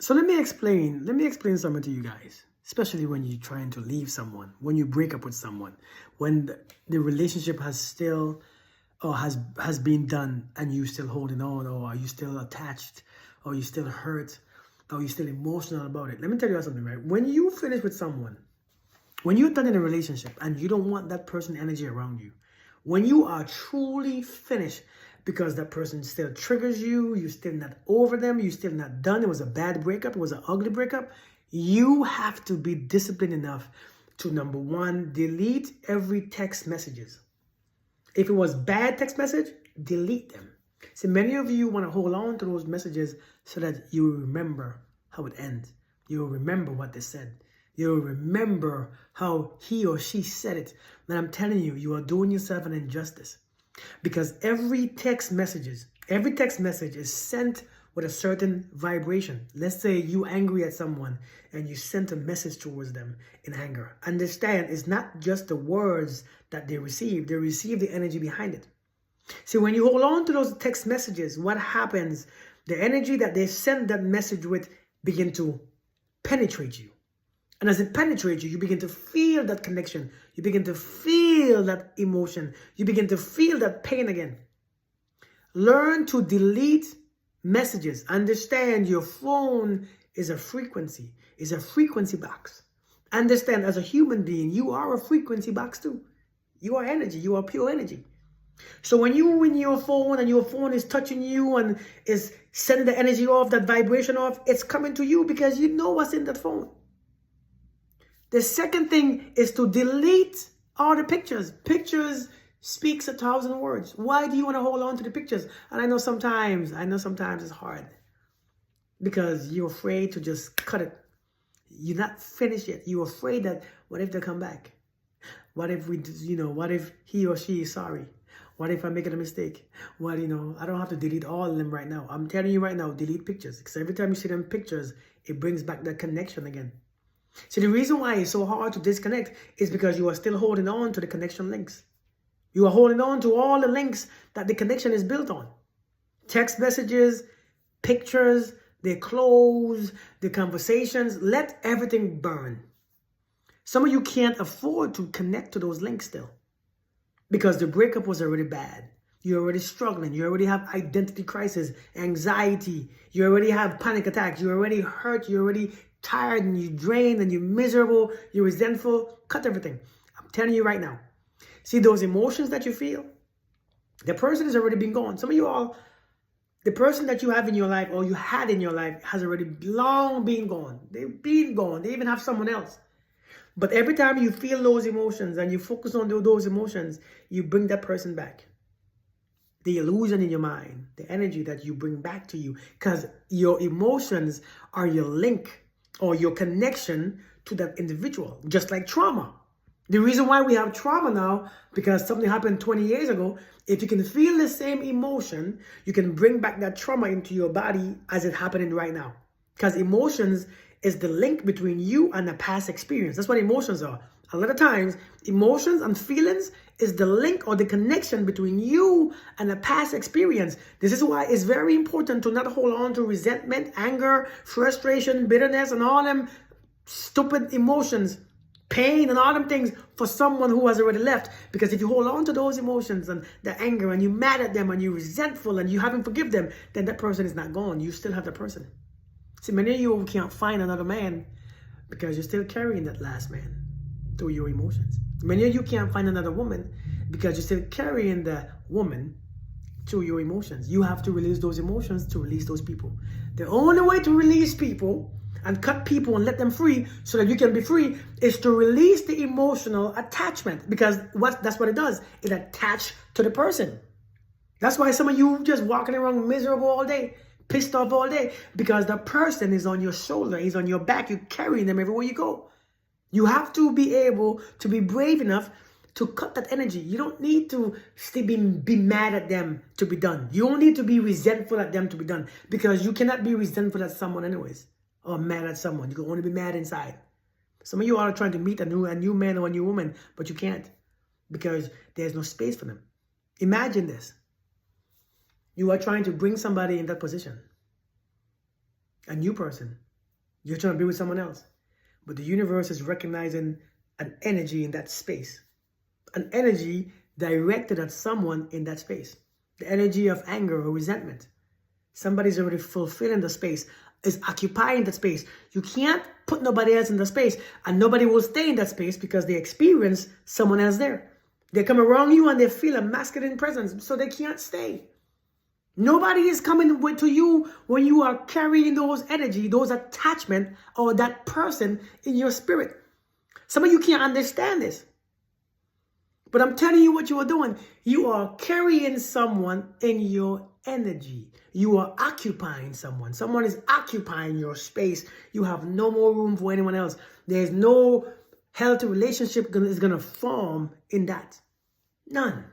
So let me explain something to you guys, especially when you're trying to leave someone, when you break up with someone, when the relationship has still or has been done and you still holding on, or are you still attached, or you still hurt, or you still emotional about it. Let me tell you something, right? When you finish with someone, when you're done in a relationship and you don't want that person energy around you, when you are truly finished because that person still triggers you, you're still not over them, you're still not done, it was a bad breakup, it was an ugly breakup, you have to be disciplined enough to, number one, delete every text messages. If it was bad text message, delete them. See, many of you want to hold on to those messages so that you remember how it ends. You'll remember what they said. You'll remember how he or she said it. And I'm telling you, you are doing yourself an injustice. Because every text message is sent with a certain vibration. Let's say you angry at someone and you sent a message towards them in anger. Understand, it's not just the words that they receive the energy behind it. See, when you hold on to those text messages, what happens? The energy that they send that message with begin to penetrate you. And as it penetrates you, you begin to feel that connection. You begin to feel that emotion. You begin to feel that pain again. Learn to delete messages. Understand your phone is a frequency box. Understand, as a human being, you are a frequency box too. You are energy. You are pure energy. So when you in your phone and your phone is touching you and is sending the energy off, that vibration off, it's coming to you because you know what's in that phone. The second thing is to delete all the pictures. Pictures speaks 1,000 words. Why do you want to hold on to the pictures? And I know sometimes it's hard because you're afraid to just cut it. You're not finished yet. You're afraid that what if they come back? What if what if he or she is sorry? What if I'm making a mistake? Well, I don't have to delete all of them right now. I'm telling you right now, delete pictures. Because every time you see them pictures, it brings back that connection again. So the reason why it's so hard to disconnect is because you are still holding on to the connection links. You are holding on to all the links that the connection is built on. Text messages, pictures, their clothes, the conversations. Let everything burn. Some of you can't afford to connect to those links still because the breakup was already bad. You're already struggling. You already have identity crisis, anxiety. You already have panic attacks. You're already hurt. You're already tired and you're drained and you're miserable. You're resentful. Cut everything. I'm telling you right now. See those emotions that you feel? The person has already been gone. Some of you all, the person that you have in your life or you had in your life has already long been gone. They've been gone. They even have someone else. But every time you feel those emotions and you focus on those emotions, you bring that person back. The illusion in your mind, the energy that you bring back to you, because your emotions are your link or your connection to that individual, just like trauma. The reason why we have trauma now, because something happened 20 years ago, if you can feel the same emotion, you can bring back that trauma into your body as it's happening right now. Because emotions is the link between you and a past experience. That's what emotions are. A lot of times, emotions and feelings is the link or the connection between you and a past experience. This is why it's very important to not hold on to resentment, anger, frustration, bitterness, and all them stupid emotions, pain and all them things for someone who has already left. Because if you hold on to those emotions and the anger and you're mad at them and you're resentful and you haven't forgiven them, then that person is not gone. You still have the person. See, many of you can't find another man because you're still carrying that last man through your emotions. Many of you can't find another woman because you're still carrying the woman through your emotions. You have to release those emotions to release those people. The only way to release people and cut people and let them free so that you can be free is to release the emotional attachment, because that's what it does. It attaches to the person. That's why some of you just walking around miserable all day, pissed off all day, because the person is on your shoulder, he's on your back, you're carrying them everywhere you go. You have to be able to be brave enough to cut that energy. You don't need to still be mad at them to be done. You don't need to be resentful at them to be done, because you cannot be resentful at someone anyways, or mad at someone. You can only be mad inside. Some of you are trying to meet a new man or a new woman, but you can't because there's no space for them. Imagine this. You are trying to bring somebody in that position, a new person, You're trying to be with someone else. But the universe is recognizing an energy in that space. An energy directed at someone in that space. The energy of anger or resentment. Somebody's already fulfilling the space, is occupying the space. You can't put nobody else in the space, and nobody will stay in that space because they experience someone else there. They come around you and they feel a masculine presence, so they can't stay. Nobody is coming to you when you are carrying those energy, those attachment, or that person in your spirit. Some of you can't understand this. But I'm telling you what you are doing. You are carrying someone in your energy. You are occupying someone. Someone is occupying your space. You have no more room for anyone else. There's no healthy relationship is going to form in that. None.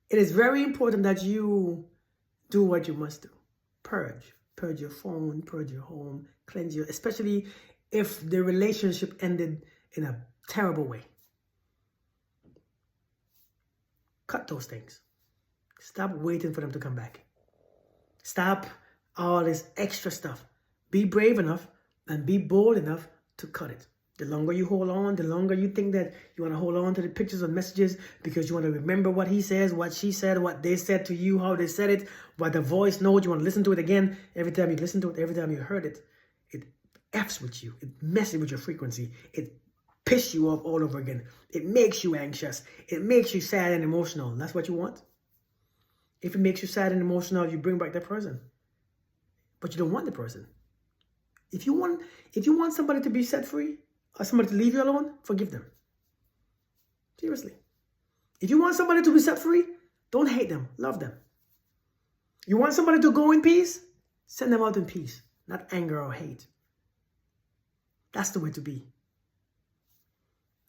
It is very important that you do what you must do. Purge. Purge your phone, purge your home, cleanse your, especially if the relationship ended in a terrible way. Cut those things. Stop waiting for them to come back. Stop all this extra stuff. Be brave enough and be bold enough to cut it. The longer you hold on, the longer you think that you want to hold on to the pictures and messages because you want to remember what he says, what she said, what they said to you, how they said it, what the voice note, you want to listen to it again. Every time you listen to it, every time you heard it, it F's with you. It messes with your frequency. It pisses you off all over again. It makes you anxious. It makes you sad and emotional. That's what you want. If it makes you sad and emotional, you bring back that person. But you don't want the person. If you want somebody to be set free or somebody to leave you alone, forgive them. Seriously. If you want somebody to be set free, don't hate them. Love them. You want somebody to go in peace? Send them out in peace, not anger or hate. That's the way to be.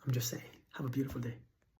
I'm just saying. Have a beautiful day.